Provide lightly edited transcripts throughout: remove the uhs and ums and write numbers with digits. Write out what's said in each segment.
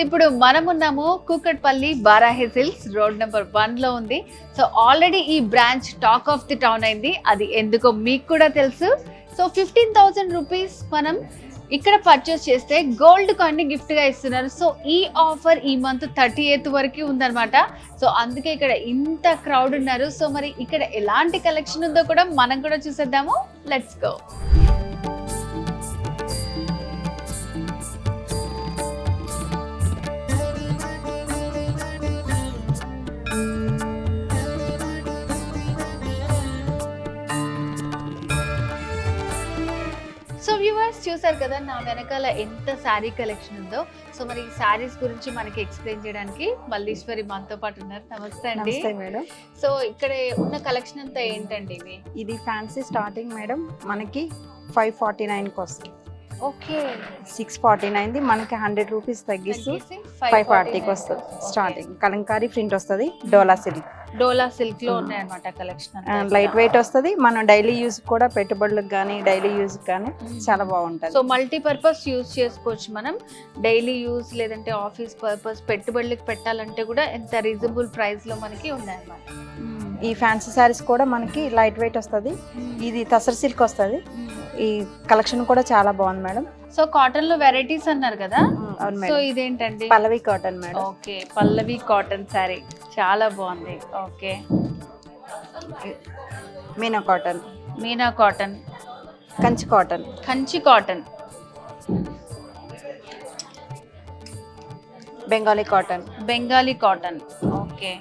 ఇప్పుడు మనం ఉన్నాము Kukatpally Barahi silks road number 1 లో ఉంది. సో ఆల్రెడీ ఈ branch talk of the town అయింది. అది ఎందుకో మీకు కూడా తెలుసు. సో 15,000 రూపీస్ మనం ఇక్కడ పర్చేస్ చేస్తే గోల్డ్ కాయిన్ ని గిఫ్ట్ గా ఇస్తున్నారు. సో ఈ ఆఫర్ ఈ మంత్ 30th వరకు ఉందన్నమాట. సో అందుకే ఇక్కడ ఇంత క్రౌడ్ ఉన్నారు. సో మరి ఇక్కడ ఎలాంటి కలెక్షన్ ఉందో కూడా మనం కూడా చూసేద్దాము. Let's go. సో వ్యూవర్స్ చూసారు కదా నా వెనకాల ఎంత శారీ కలెక్షన్ ఉందో. సో మరి ఈ శారీస్ గురించి మనకి ఎక్స్ప్లెయిన్ చేయడానికి మల్లీశ్వరి మనతో పాటు ఉన్నారు. నమస్తే అండి. మేడం. సో ఇక్కడ ఉన్న కలెక్షన్ అంతా ఏంటండి ఇవి? ఇది ఫ్యాన్సీ స్టార్టింగ్ మేడం, మనకి 549 వస్తుంది. ఓకే, 649 మనకి 100 రూపీస్ తగ్గిస్తూ 540 వస్తుంది. స్టార్టింగ్ కలంకారీ ప్రింట్ వస్తుంది. డోలా సిల్క్ లో ఉన్నాయి అన్నమాట కలెక్షన్. లైట్ వెయిట్ వస్తుంది. మనం డైలీ యూజ్ కూడా పెట్టుబడులకు కానీ డైలీ యూజ్ కానీ చాలా బాగుంటుంది. సో మల్టీపర్పస్ యూజ్ చేసుకోవచ్చు మనం. డైలీ యూజ్ లేదంటే ఆఫీస్ పర్పస్ పెట్టుబడులకు పెట్టాలంటే కూడా ఎంత రీజనబుల్ ప్రైస్ లో మనకి ఉన్నాయన్నమాట. ఈ ఫ్యాన్సీ శారీస్ కూడా మనకి లైట్ వెయిట్ వస్తుంది. ఇది తసర్ సిల్క్ వస్తుంది. ఈ కలెక్షన్ కూడా చాలా బాగుంది మేడం. సో కాటన్ లో వెరైటీస్ అన్నారు కదా. సో ఇదేంటండి? పల్లవి కాటన్ మేడం. ఓకే, పల్లవి కాటన్ సారీ చాలా బాగుంది. Okay, Meena cotton, Kanchi cotton, Bengali cotton, okay,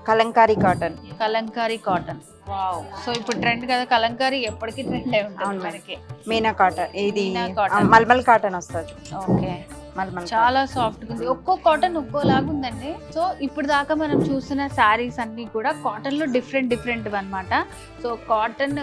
Kalamkari cotton. Wow, so ఇప్పుడు ట్రెండ్ కదా కలంకారీ, ఎప్పటికీ ట్రెండ్ అయి ఉంటుంది మనకి. మీనా కాటన్, ఇది మల్మల్ కాటన్ వస్తుంది. ఓకే, చాలా సాఫ్ట్ ఉంది. ఒక్కో కాటన్ ఒక్కోలాగా ఉందండి. సో ఇప్పుడు దాకా మనం చూసిన శారీస్ అన్ని కూడా కాటన్ లో డిఫరెంట్ అన్నమాట. సో కాటన్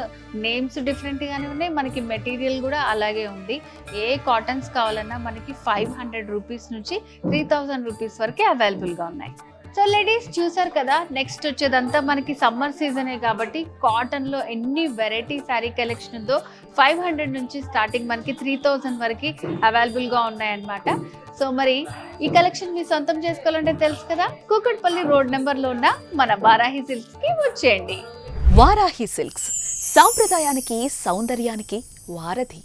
నేమ్స్ డిఫరెంట్ గానే ఉన్నాయి, మనకి మెటీరియల్ కూడా అలాగే ఉంది. ఏ కాటన్స్ కావాలన్నా మనకి 500 రూపీస్ నుంచి 3000 రూపీస్ వరకు అవైలబుల్ గా ఉన్నాయి. సో లేడీస్ చూసారు కదా, నెక్స్ట్ వచ్చేదంతా మనకి సమ్మర్ సీజనే కాబట్టి కాటన్ లో ఎన్ని వెరైటీ శారీ కలెక్షన్ ఉందో 500 నుంచి స్టార్టింగ్ మనకి 3000 వరకు అవైలబుల్ గా ఉన్నాయన్నమాట. సో మరి ఈ కలెక్షన్ మీ సొంతం చేసుకోవాలంటే తెలుసు కదా, కూకట్పల్లి రోడ్ నెంబర్ లో ఉన్న మన వారాహి సిల్క్స్ కి వచ్చేయండి. వారాహి సిల్క్స్ సాంప్రదాయానికి సౌందర్యానికి వారధి.